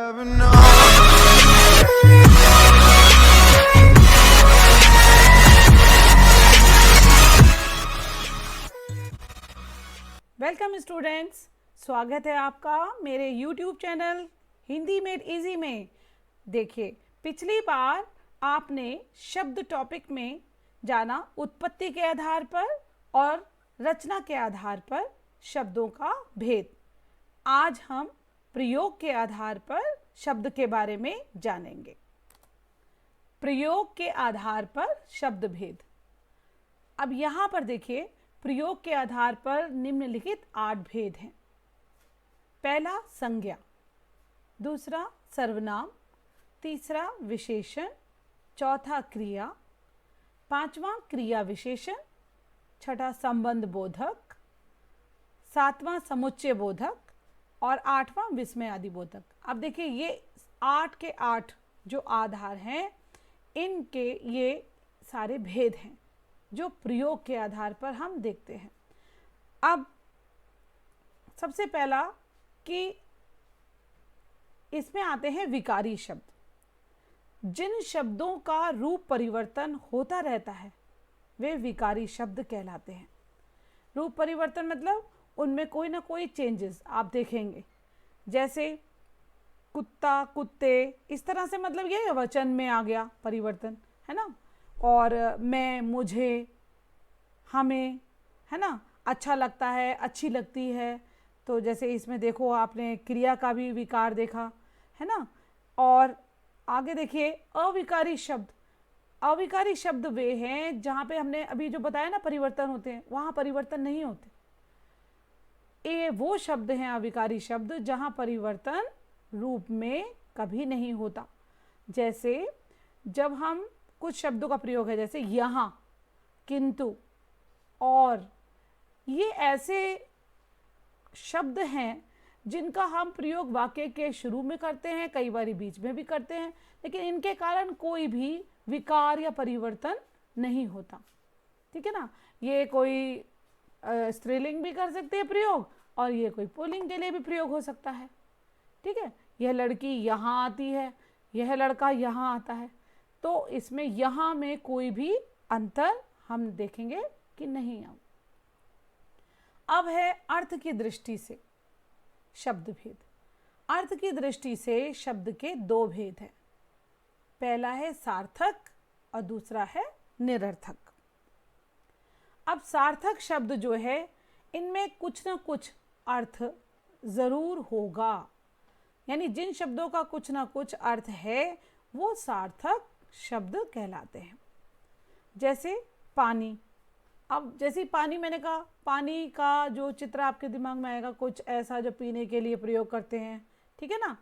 never know. Welcome students, स्वागत है आपका मेरे YouTube channel Hindi made easy में। देखिए, पिछली बार आपने शब्द टॉपिक में जाना उत्पत्ति के आधार पर और रचना के आधार पर शब्दों का भेद। आज हम प्रयोग के आधार पर शब्द के बारे में जानेंगे। प्रयोग के आधार पर शब्द भेद। अब यहाँ पर देखिए, प्रयोग के आधार पर निम्नलिखित 8 भेद हैं। पहला संज्ञा, दूसरा सर्वनाम, तीसरा विशेषण, चौथा क्रिया, पांचवा क्रिया विशेषण, छठा संबंध बोधक, सातवां समुच्चय बोधक और आठवां विस्मय आदि बोधक। अब देखिए, ये 8 के 8 जो आधार हैं, इनके ये सारे भेद हैं जो प्रयोग के आधार पर हम देखते हैं। अब सबसे पहला कि इसमें आते हैं विकारी शब्द। जिन शब्दों का रूप परिवर्तन होता रहता है वे विकारी शब्द कहलाते हैं। रूप परिवर्तन मतलब उनमें कोई ना कोई चेंजेस आप देखेंगे, जैसे कुत्ता, कुत्ते, इस तरह से, मतलब ये वचन में आ गया परिवर्तन, है ना। और मैं, मुझे, हमें, है ना, अच्छा लगता है, अच्छी लगती है। तो जैसे इसमें देखो, आपने क्रिया का भी विकार देखा, है ना। और आगे देखिए अविकारी शब्द। अविकारी शब्द वे हैं जहाँ पे हमने अभी जो बताया ना परिवर्तन होते हैं, वहाँ परिवर्तन नहीं होते। ये वो शब्द हैं अविकारी शब्द जहाँ परिवर्तन रूप में कभी नहीं होता। जैसे जब हम कुछ शब्दों का प्रयोग है, जैसे यहाँ, किंतु, और, ये ऐसे शब्द हैं जिनका हम प्रयोग वाक्य के शुरू में करते हैं, कई बार बीच में भी करते हैं, लेकिन इनके कारण कोई भी विकार या परिवर्तन नहीं होता। ठीक है ना। ये कोई स्त्रीलिंग भी कर सकते हैं प्रयोग, और ये कोई पुल्लिंग के लिए भी प्रयोग हो सकता है। ठीक है। यह लड़की यहाँ आती है, यह लड़का यहाँ आता है, तो इसमें यहाँ में कोई भी अंतर हम देखेंगे कि नहीं आए। अब है अर्थ की दृष्टि से शब्द भेद। अर्थ की दृष्टि से शब्द के 2 भेद हैं। पहला है सार्थक और दूसरा है निरर्थक। अब सार्थक शब्द जो है, इनमें कुछ ना कुछ अर्थ जरूर होगा, यानी जिन शब्दों का कुछ ना कुछ अर्थ है वो सार्थक शब्द कहलाते हैं। जैसे पानी। अब जैसे पानी, मैंने कहा पानी का जो चित्र आपके दिमाग में आएगा कुछ ऐसा जो पीने के लिए प्रयोग करते हैं, ठीक है ना।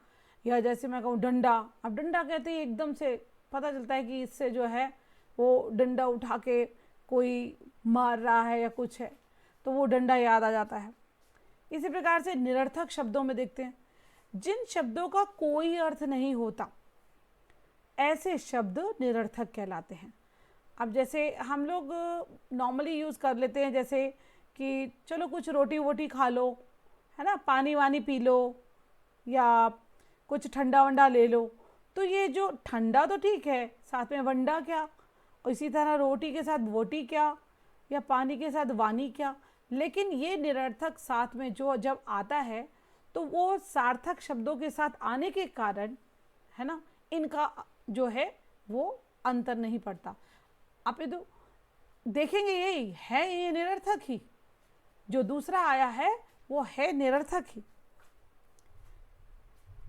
या जैसे मैं कहूँ डंडा। अब डंडा कहते ही एकदम से पता चलता है कि इससे जो है वो डंडा उठा के कोई मार रहा है या कुछ है, तो वो डंडा याद आ जाता है। इसी प्रकार से निरर्थक शब्दों में देखते हैं, जिन शब्दों का कोई अर्थ नहीं होता, ऐसे शब्द निरर्थक कहलाते हैं। अब जैसे हम लोग नॉर्मली यूज़ कर लेते हैं, जैसे कि चलो कुछ रोटी वोटी खा लो, है ना, पानी वानी पी लो, या कुछ ठंडा वंडा ले लो। तो ये जो ठंडा तो ठीक है, साथ में वंडा क्या, इसी तरह रोटी के साथ वोटी क्या, या पानी के साथ वानी क्या। लेकिन ये निरर्थक साथ में जो जब आता है तो वो सार्थक शब्दों के साथ आने के कारण, है ना, इनका जो है वो अंतर नहीं पड़ता। आप ये तो देखेंगे यही है, ये निरर्थक ही। जो दूसरा आया है वो है निरर्थक ही।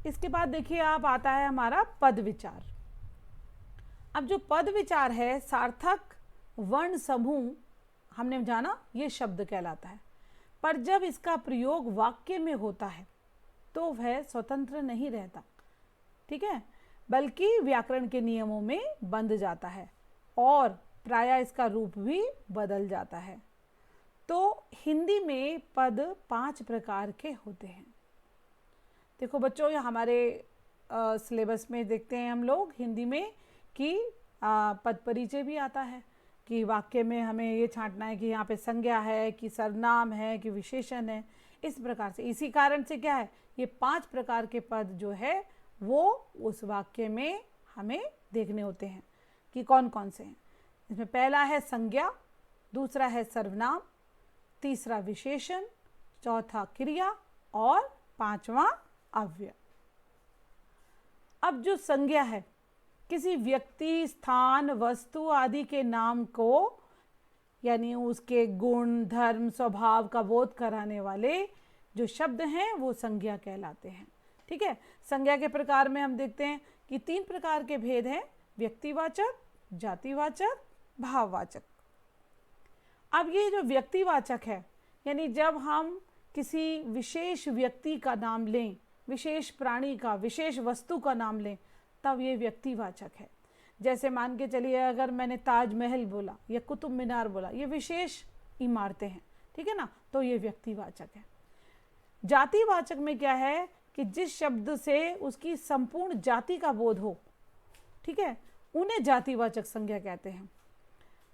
इसके बाद देखिए आप आता है हमारा पद विचार। अब जो पद विचार है, सार्थक वर्ण समूह हमने जाना ये शब्द कहलाता है, पर जब इसका प्रयोग वाक्य में होता है तो वह स्वतंत्र नहीं रहता, ठीक है, बल्कि व्याकरण के नियमों में बंध जाता है और प्रायः इसका रूप भी बदल जाता है। तो हिंदी में पद 5 प्रकार के होते हैं। देखो बच्चों, ये हमारे सिलेबस में देखते हैं हम लोग हिंदी में कि पद परिचय भी आता है, कि वाक्य में हमें ये छांटना है कि यहाँ पे संज्ञा है, कि सर्वनाम है, कि विशेषण है। इस प्रकार से, इसी कारण से क्या है, ये 5 प्रकार के पद जो है वो उस वाक्य में हमें देखने होते हैं कि कौन कौन से हैं। इसमें पहला है संज्ञा, दूसरा है सर्वनाम, तीसरा विशेषण, चौथा क्रिया और पांचवा अव्यय। अब जो संज्ञा है, किसी व्यक्ति, स्थान, वस्तु आदि के नाम को यानी उसके गुण, धर्म, स्वभाव का बोध कराने वाले जो शब्द हैं वो संज्ञा कहलाते हैं। ठीक है। संज्ञा के प्रकार में हम देखते हैं कि 3 प्रकार के भेद हैं, व्यक्तिवाचक, जातिवाचक, भाववाचक। अब ये जो व्यक्तिवाचक है, यानी जब हम किसी विशेष व्यक्ति का नाम लें, विशेष प्राणी का, विशेष वस्तु का नाम लें, तब ये व्यक्तिवाचक है। जैसे मान के चलिए अगर मैंने ताजमहल बोला या कुतुब मीनार बोला, ये विशेष इमारतें हैं, ठीक है ना, तो ये व्यक्तिवाचक है। जातिवाचक में क्या है कि जिस शब्द से उसकी संपूर्ण जाति का बोध हो, ठीक है, उन्हें जातिवाचक संज्ञा कहते हैं।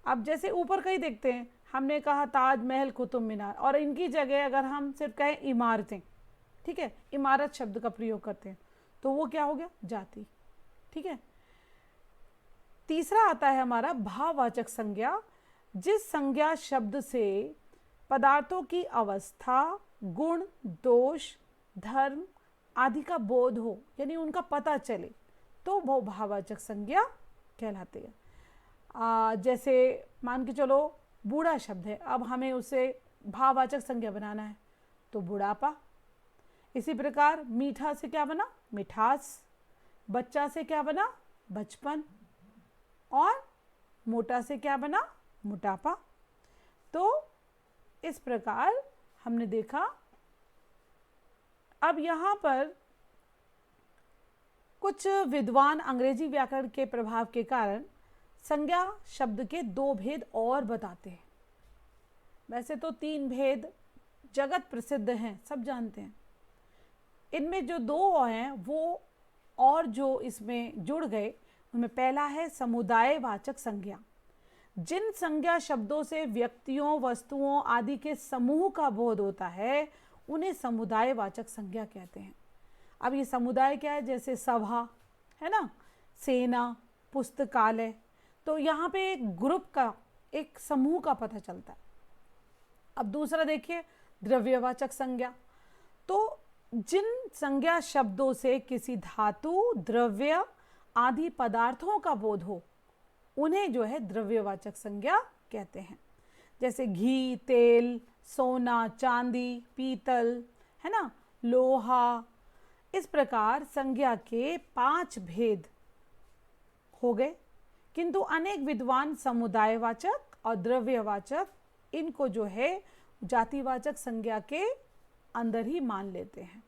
अब जैसे ऊपर का ही देखते हैं, हमने कहा ताजमहल, कुतुब मीनार, और इनकी जगह अगर हम सिर्फ कहें इमारतें, ठीक है, इमारत शब्द का प्रयोग करते हैं, तो वो क्या हो गया, जाति। ठीक है। तीसरा आता है हमारा भाववाचक संज्ञा, जिस संज्ञा शब्द से पदार्थों की अवस्था, गुण, दोष, धर्म आदि का बोध हो, यानी उनका पता चले, तो वो भाववाचक संज्ञा कहलाती है। जैसे मान के चलो बूढ़ा शब्द है, अब हमें उसे भाववाचक संज्ञा बनाना है, तो बुढ़ापा। इसी प्रकार मीठा से क्या बना, मिठास। बच्चा से क्या बना, बचपन। और मोटा से क्या बना, मोटापा। तो इस प्रकार हमने देखा। अब यहाँ पर कुछ विद्वान अंग्रेजी व्याकरण के प्रभाव के कारण संज्ञा शब्द के 2 भेद और बताते हैं। वैसे तो 3 भेद जगत प्रसिद्ध हैं, सब जानते हैं। इनमें जो 2 हैं वो और जो इसमें जुड़ गए, उनमें पहला है समुदायवाचक संज्ञा। जिन संज्ञा शब्दों से व्यक्तियों, वस्तुओं आदि के समूह का बोध होता है, उन्हें समुदायवाचक संज्ञा कहते हैं। अब ये समुदाय क्या है, जैसे सभा है ना, सेना, पुस्तकालय, तो यहाँ पे एक ग्रुप का, एक समूह का पता चलता है। अब दूसरा देखिए द्रव्यवाचक संज्ञा। तो जिन संज्ञा शब्दों से किसी धातु, द्रव्य आदि पदार्थों का बोध हो, उन्हें जो है द्रव्यवाचक संज्ञा कहते हैं। जैसे घी, तेल, सोना, चांदी, पीतल, है ना, लोहा। इस प्रकार संज्ञा के 5 भेद हो गए, किंतु अनेक विद्वान समुदायवाचक और द्रव्यवाचक इनको जो है जातिवाचक संज्ञा के अंदर ही मान लेते हैं।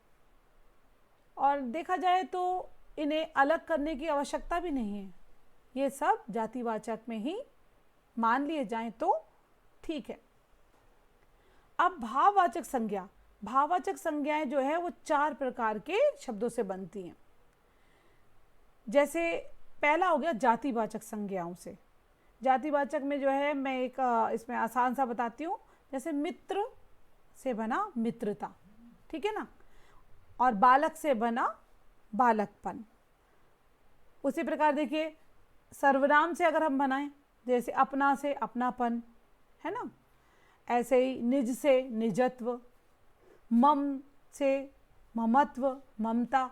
और देखा जाए तो इन्हें अलग करने की आवश्यकता भी नहीं है, ये सब जातिवाचक में ही मान लिए जाएं तो ठीक है। अब भाववाचक संज्ञा, भाववाचक संज्ञाएं जो है वो 4 प्रकार के शब्दों से बनती हैं। जैसे पहला हो गया जातिवाचक संज्ञाओं से। जातिवाचक में जो है मैं एक इसमें आसान सा बताती हूँ। जैसे मित्र से बना मित्रता, ठीक है ना, और बालक से बना बालकपन। उसी प्रकार देखिए सर्वनाम से अगर हम बनाएं, जैसे अपना से अपनापन, है ना, ऐसे ही निज से निजत्व, मम से ममत्व, ममता।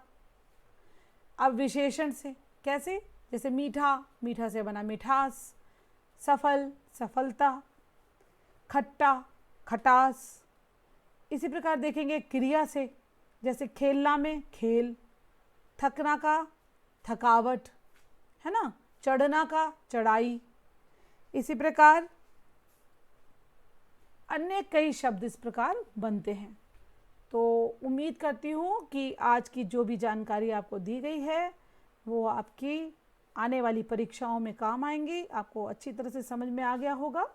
अब विशेषण से कैसे, जैसे मीठा, मीठा से बना मिठास, सफल, सफलता, खट्टा, खटास। इसी प्रकार देखेंगे क्रिया से, जैसे खेलना में खेल, थकना का थकावट, है ना, चढ़ना का चढ़ाई। इसी प्रकार अन्य कई शब्द इस प्रकार बनते हैं। तो उम्मीद करती हूँ कि आज की जो भी जानकारी आपको दी गई है वो आपकी आने वाली परीक्षाओं में काम आएंगी, आपको अच्छी तरह से समझ में आ गया होगा।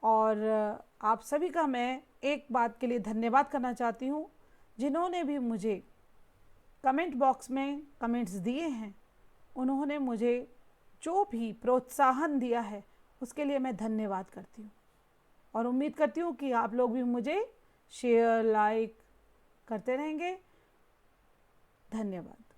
और आप सभी का मैं एक बात के लिए धन्यवाद करना चाहती हूँ, जिन्होंने भी मुझे कमेंट बॉक्स में कमेंट्स दिए हैं, उन्होंने मुझे जो भी प्रोत्साहन दिया है उसके लिए मैं धन्यवाद करती हूँ। और उम्मीद करती हूँ कि आप लोग भी मुझे शेयर, लाइक करते रहेंगे। धन्यवाद।